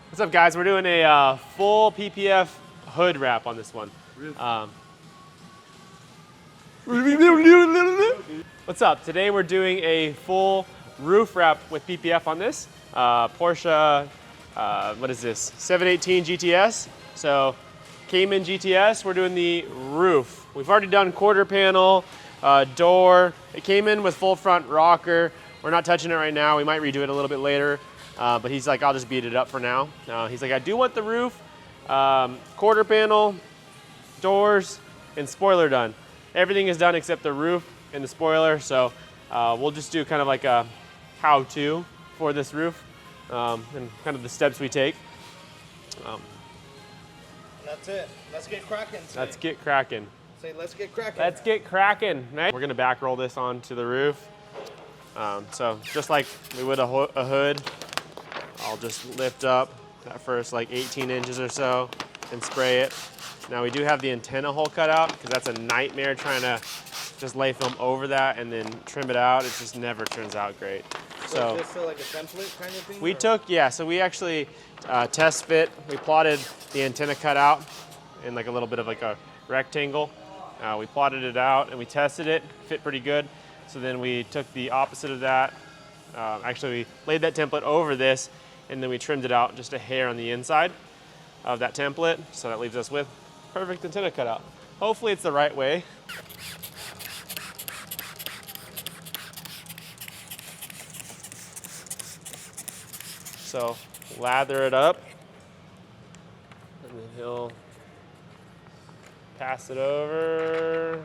What's up, guys? We're doing a full PPF hood wrap on this one. What's up? Today we're doing a full roof wrap with PPF on this Porsche. What is this? 718 GTS. So Cayman GTS. We're doing the roof. We've already done quarter panel, door. It came in with full front rocker. We're not touching it right now. We might redo it a little bit later. But he's like, I'll just beat it up for now. He's like, I do want the roof, quarter panel, doors, and spoiler done. Everything is done except the roof and the spoiler. So we'll just do kind of like a how-to for this roof and kind of the steps we take. That's it. Let's get cracking. Let's get cracking. Say, let's get cracking. Let's get cracking. Right? We're gonna back roll this onto the roof. So just like we would a hood, I'll just lift up that first like 18 inches or so and spray it. Now we do have the antenna hole cut out because that's a nightmare trying to just lay film over that and then trim it out. It just never turns out great. So is this still like a template kind of thing? We took, yeah, so we actually test fit. We plotted the antenna cut out in like a little bit of like a rectangle. We plotted it out and we tested it, fit pretty good. So then we took the opposite of that. Actually, we laid that template over this and then we trimmed it out just a hair on the inside of that template. So that leaves us with perfect antenna cutout. Hopefully it's the right way. So lather it up and then he'll pass it over.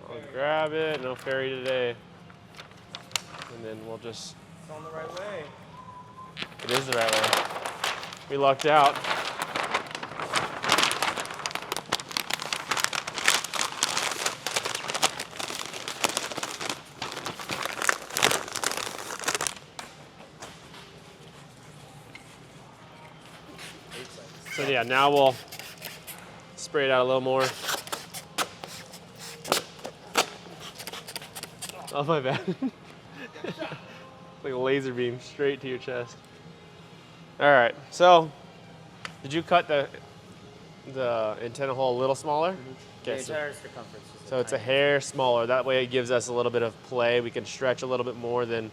I'll grab it, no ferry today. And then we'll just... It's on the right way. It is the right way. We lucked out. So yeah, now we'll spray it out a little more. Oh, my bad. Like a laser beam straight to your chest. All right, so did you cut the antenna hole a little smaller? Mm-hmm. Okay, The entire circumference. so it's a hair smaller. That way it gives us a little bit of play. We can stretch a little bit more than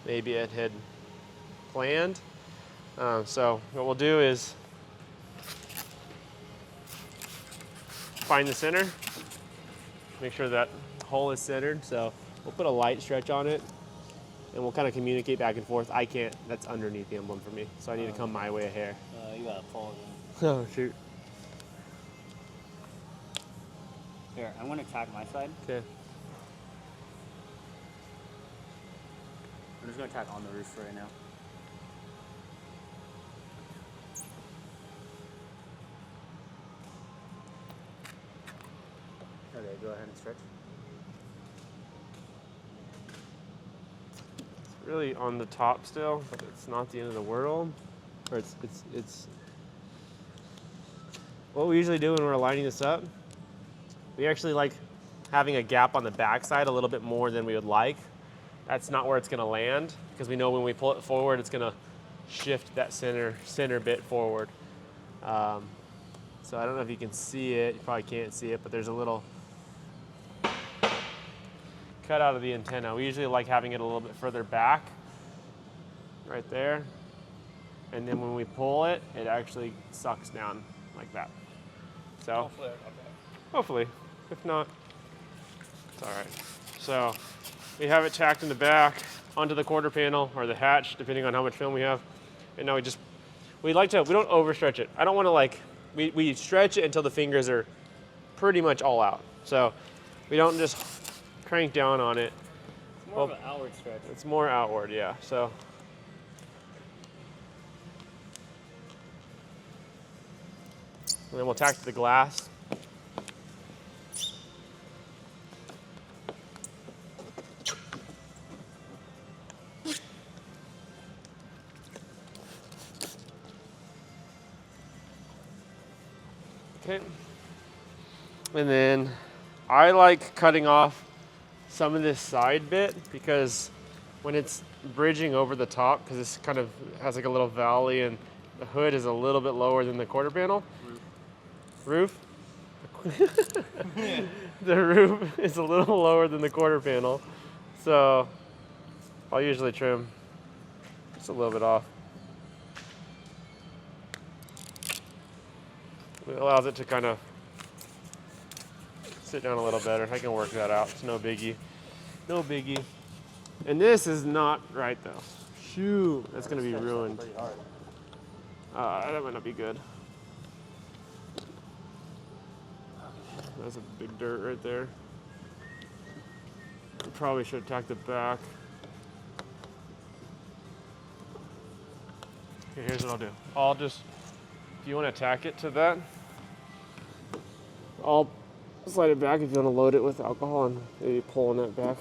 maybe it had planned. So what we'll do is find the center, make sure that hole is centered. So we'll put a light stretch on it and we'll kind of communicate back and forth. I can't, that's underneath the emblem for me. So I need to come my way a hair. You gotta pull it in. Oh, shoot. Here, I'm gonna tack my side. Okay. I'm just gonna tack on the roof right now. Okay, go ahead and stretch. Really on the top still, but it's not the end of the world. Or it's what we usually do when we're lining this up. We actually like having a gap on the back side a little bit more than we would like. That's not where it's gonna land because we know when we pull it forward, it's gonna shift that center bit forward. So I don't know if you can see it. You probably can't see it, but there's a little cut out of the antenna. We usually like having it a little bit further back, right there. And then when we pull it, it actually sucks down like that. So, hopefully, if not, it's all right. So we have it tacked in the back onto the quarter panel or the hatch, depending on how much film we have. And now we don't overstretch it. I don't want to like, we stretch it until the fingers are pretty much all out. So we don't just crank down on it. It's more of an outward stretch. It's more outward, yeah. So and then we'll tack to the glass. Okay. And then I like cutting off some of this side bit because when it's bridging over the top, because this kind of has like a little valley and The hood is a little bit lower than the quarter panel. Roof? The roof is a little lower than the quarter panel. So I'll usually trim just a little bit off. It allows it to kind of sit down a little better. I can work that out. It's no biggie. No biggie. And this is not right though. Shoot, that's gonna be ruined. That might not be good. That's a big dirt right there. I probably should attack the back. Okay, here's what I'll do. I'll just, if you want to attack it to that, I'll slide it back if you want to load it with alcohol and maybe pulling that back.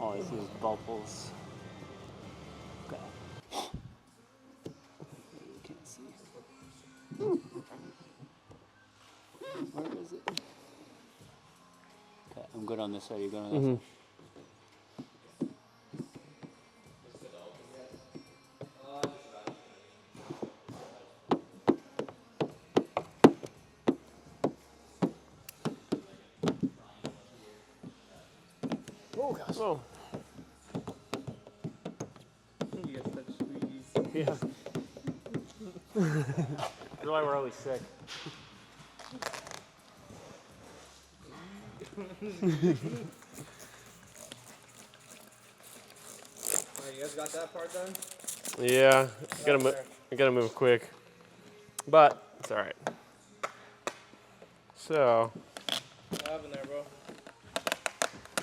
All I see is bubbles. Okay. You can't see. Where is it? Okay, I'm good on this side. You're good on that side. Oh gosh. Oh. You get such squeegees. Yeah. That's why we're always sick. Alright, you guys got that part done? Yeah, I gotta move quick, but it's all right. So, What happened there, bro?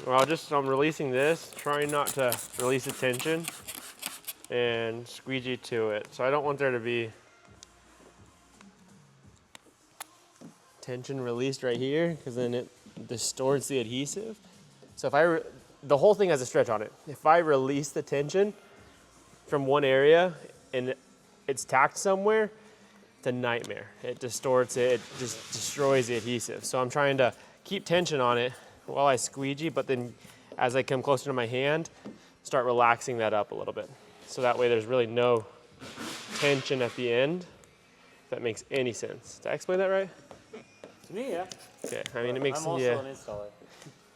well, I'm releasing this, trying not to release the tension and squeegee to it. So I don't want there to be tension released right here, because then it distorts the adhesive. So if the whole thing has a stretch on it. If I release the tension from one area and it's tacked somewhere, it's a nightmare. It distorts it, it just destroys the adhesive. So I'm trying to keep tension on it while I squeegee, but then as I come closer to my hand, start relaxing that up a little bit. So that way there's really no tension at the end, if that makes any sense. Did I explain that right? To me, yeah. Okay, I mean, it makes, I'm also yeah. an installer.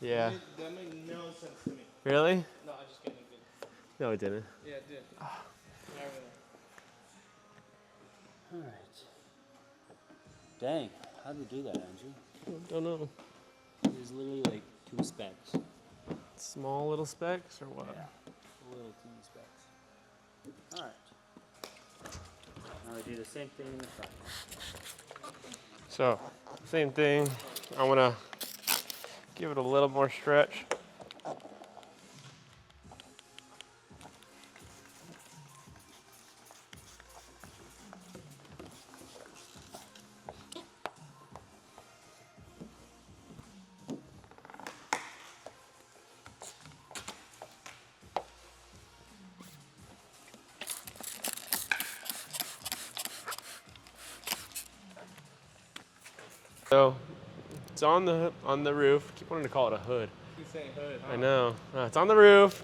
Yeah. That made no sense to me. Really? No, I just kidding. It did. No, it didn't. Yeah, it did. All right. Dang, how do we do that, Andrew? Don't know. There's literally like 2 specs. Small little specks or what? Yeah, little teeny specs. All right. Now we do the same thing in the front. So, same thing. I want to give it a little more stretch. So it's on the roof. I keep wanting to call it a hood. Keep saying hood, huh? I know. It's on the roof.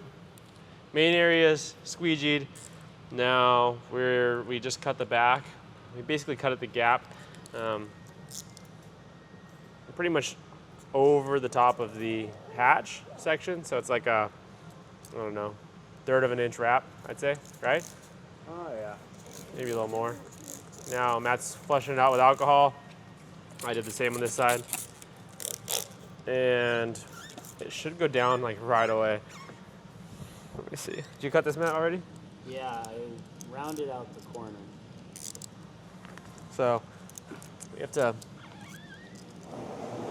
Main area's squeegeed. Now we just cut the back. We basically cut at the gap. Pretty much over the top of the hatch section. So it's like a, I don't know, 1/3 of an inch wrap, I'd say, right? Oh yeah. Maybe a little more. Now Matt's flushing it out with alcohol. I did the same on this side. And it should go down like right away. Let me see. Did you cut this, Matt, already? Yeah, I rounded out the corner. So we have to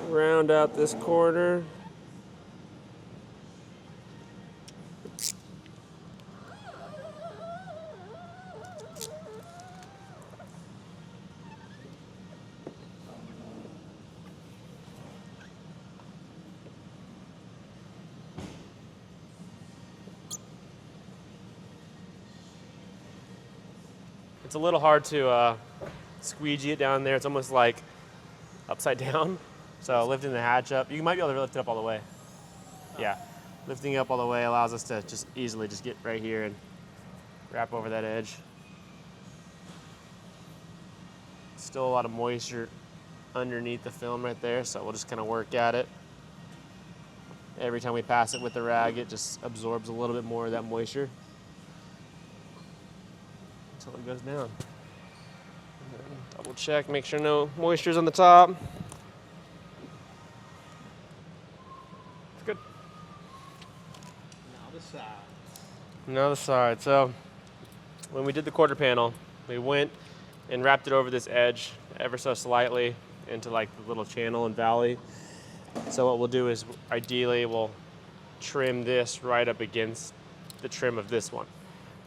round out this corner. It's a little hard to squeegee it down there. It's almost like upside down. So lifting the hatch up, you might be able to lift it up all the way. Yeah. Lifting up all the way allows us to just easily just get right here and wrap over that edge. Still a lot of moisture underneath the film right there, so we'll just kind of work at it. Every time we pass it with the rag, it just absorbs a little bit more of that moisture until it goes down. And then double check, make sure no moisture's on the top. It's good. Now the sides. Now the side. So when we did the quarter panel, we went and wrapped it over this edge ever so slightly into like the little channel and valley. So what we'll do is ideally we'll trim this right up against the trim of this one.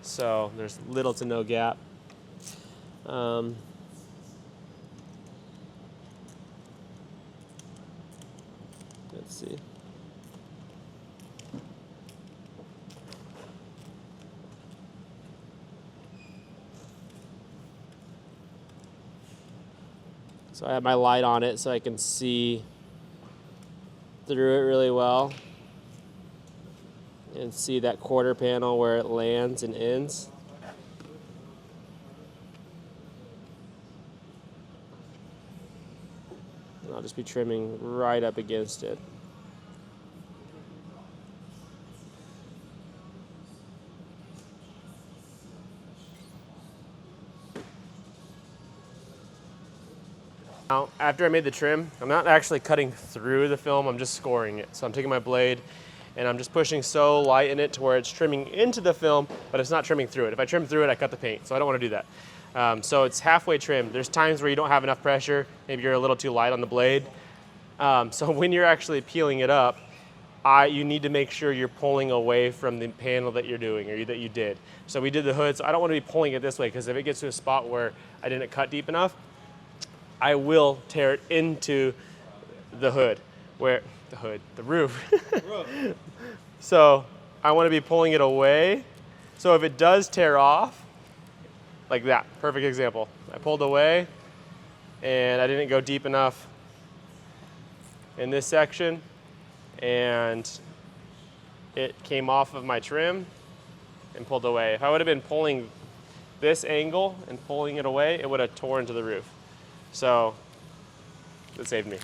So there's little to no gap. Let's see. So I have my light on it so I can see through it really well and see that quarter panel where it lands and ends. And I'll just be trimming right up against it. Now, after I made the trim, I'm not actually cutting through the film, I'm just scoring it. So I'm taking my blade and I'm just pushing so light in it to where it's trimming into the film, but it's not trimming through it. If I trim through it, I cut the paint, so I don't want to do that. So it's halfway trimmed. There's times where you don't have enough pressure, maybe you're a little too light on the blade. So when you're actually peeling it up, you need to make sure you're pulling away from the panel that you're doing or that you did. So we did the hood, so I don't want to be pulling it this way because if it gets to a spot where I didn't cut deep enough, I will tear it into the hood, the roof. So I want to be pulling it away. So if it does tear off, like that, perfect example. I pulled away and I didn't go deep enough in this section and it came off of my trim and pulled away. If I would have been pulling this angle and pulling it away, it would have torn into the roof. So it saved me.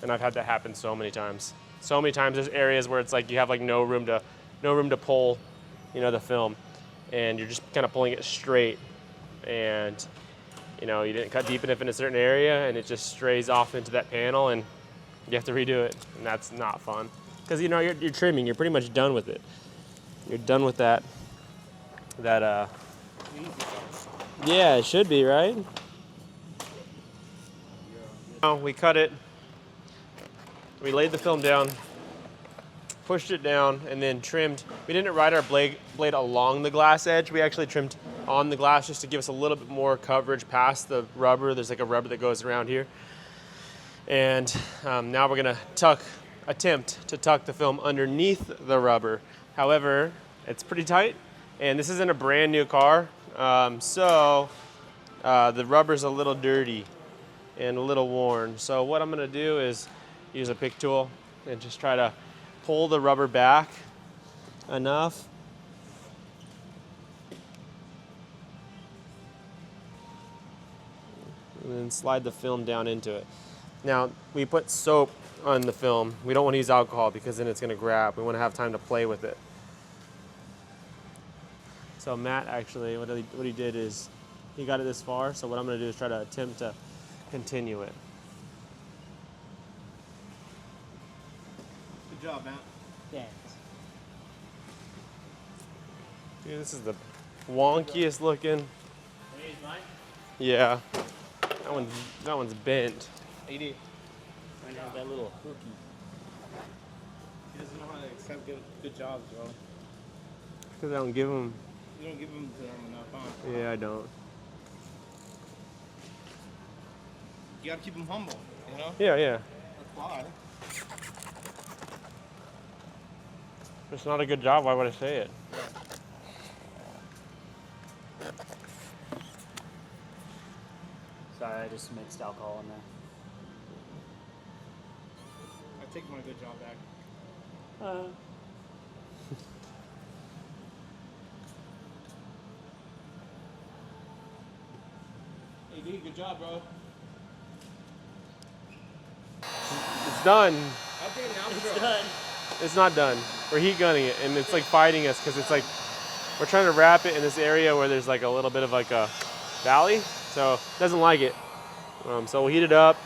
And I've had that happen so many times. So many times there's areas where it's like you have like no room to pull, the film, and you're just kind of pulling it straight, and you didn't cut deep enough in a certain area, and it just strays off into that panel, and you have to redo it, and that's not fun. Because you're trimming, you're pretty much done with it. You're done with that. Yeah, it should be, right? We cut it, we laid the film down, pushed it down, and then trimmed. We didn't ride our blade along the glass edge. We actually trimmed on the glass just to give us a little bit more coverage past the rubber. There's like a rubber that goes around here. And now we're gonna attempt to tuck the film underneath the rubber. However, it's pretty tight, and this isn't a brand new car, so the rubber's a little dirty and a little worn. So what I'm gonna do is use a pick tool and just try to pull the rubber back enough and then slide the film down into it. Now, we put soap on the film. We don't want to use alcohol because then it's gonna grab. We wanna have time to play with it. So Matt actually, what he did is he got it this far, so what I'm gonna do is try to attempt to continue it. Good job, Matt. Thanks. Dude, this is the wonkiest looking. Can you use mine? Yeah, that one's bent. 80. Mine has that little hooky. He doesn't know how to accept good jobs, bro. Because I don't give them. You don't give them to them enough, huh? Yeah, I don't. You gotta keep them humble, Yeah. That's why. If it's not a good job, why would I say it? Sorry, I just mixed alcohol in there. I take my good job back. Hey, D, good job, bro. It's done. Update and outro. It's done. It's not done. We're heat gunning it, and it's like fighting us because it's like we're trying to wrap it in this area where there's like a little bit of like a valley, so it doesn't like it. So we'll heat it up.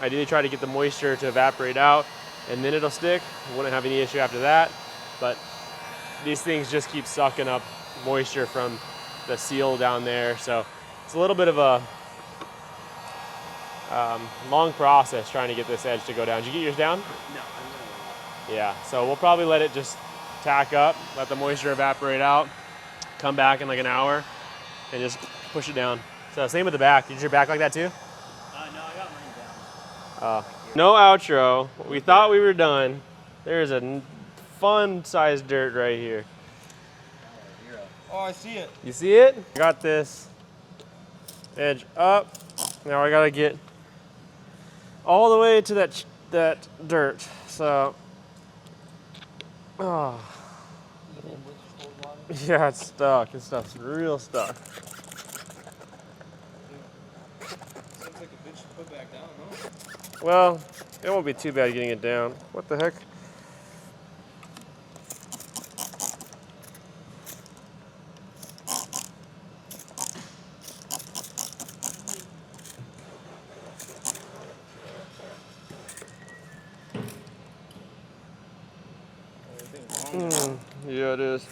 Ideally try to get the moisture to evaporate out, and then it'll stick. We wouldn't have any issue after that, but these things just keep sucking up moisture from the seal down there, so it's a little bit of a long process trying to get this edge to go down. Did you get yours down? No, I'm gonna Yeah, so we'll probably let it just tack up, let the moisture evaporate out, come back in like an hour, and just push it down. So same with the back. Did your back like that too? no, I got mine down. No outro. We thought we were done. There's a fun sized dirt right here. Oh, I see it. You see it? Got this edge up. Now I gotta get all the way to that dirt. So, oh. Yeah, it's stuck. This stuff's real stuck. Seems like a bitch to put back down, no? Well, it won't be too bad getting it down. What the heck? Yeah, it is.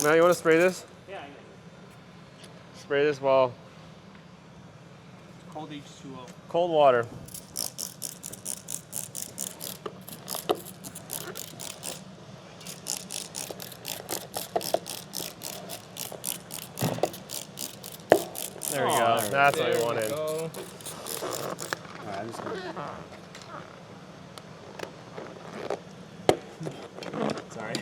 Now you want to spray this? Yeah, I Spray this while Cold H2O. cold water. There we go. That's what we wanted. Alright, I'm just gonna... Sorry.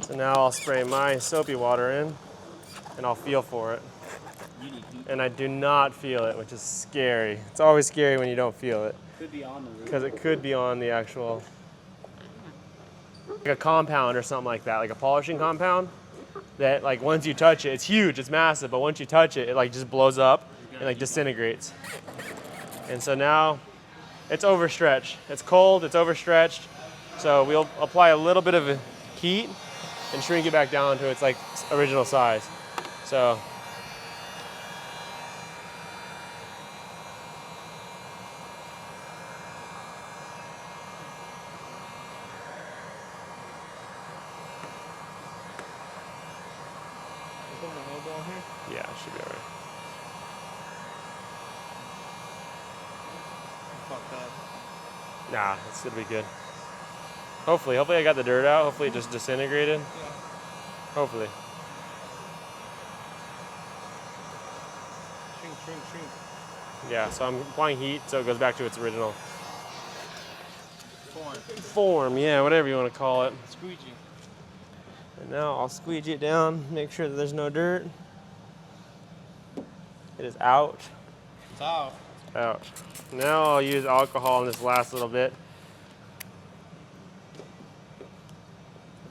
So now I'll spray my soapy water in, and I'll feel for it. You need heat. And I do not feel it, which is scary. It's always scary when you don't feel it, Could be on the roof. because it could be on the actual, like a compound or something like that, like a polishing compound, that like once you touch it, it's huge, it's massive, but once you touch it, it like just blows up and like disintegrates. And so now it's overstretched. It's cold, it's overstretched. So we'll apply a little bit of heat and shrink it back down to its like original size. So Put my elbow on here. yeah, it should be all right. Fuck that. Nah, it's gonna be good. Hopefully I got the dirt out. Hopefully it just disintegrated. Yeah. Hopefully. Shrink. Yeah, so I'm applying heat so it goes back to its original Form. form. Yeah, whatever you want to call it. Squeegee. And now I'll squeegee it down, make sure that there's no dirt. It is out. It's out. Out. Now I'll use alcohol in this last little bit.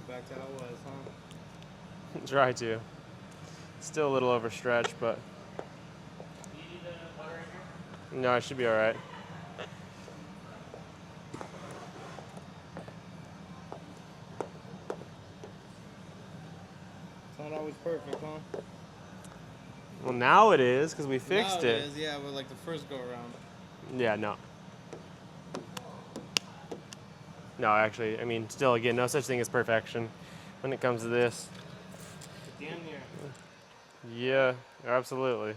Back to how it was, huh? Try to. Still a little overstretched, but Do you need the water in here? no, it should be all right. It's not always perfect, huh? Well, now it is because we fixed Now it. is, yeah, but like the first go around. Yeah, no. No, actually, I mean, still, again, no such thing as perfection when it comes to this. Damn near. Yeah, absolutely.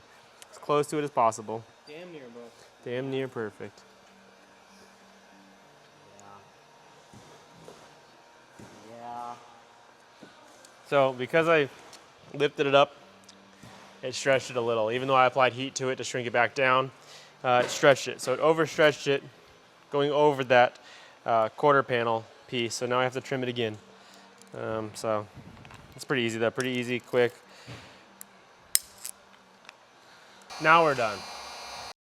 As close to it as possible. Damn near, bro. Damn near perfect. Yeah. So, because I lifted it up, it stretched it a little. Even though I applied heat to it to shrink it back down, it stretched it. So it overstretched it going over that quarter panel piece. So now I have to trim it again. So it's pretty easy though, pretty easy, quick. Now we're done.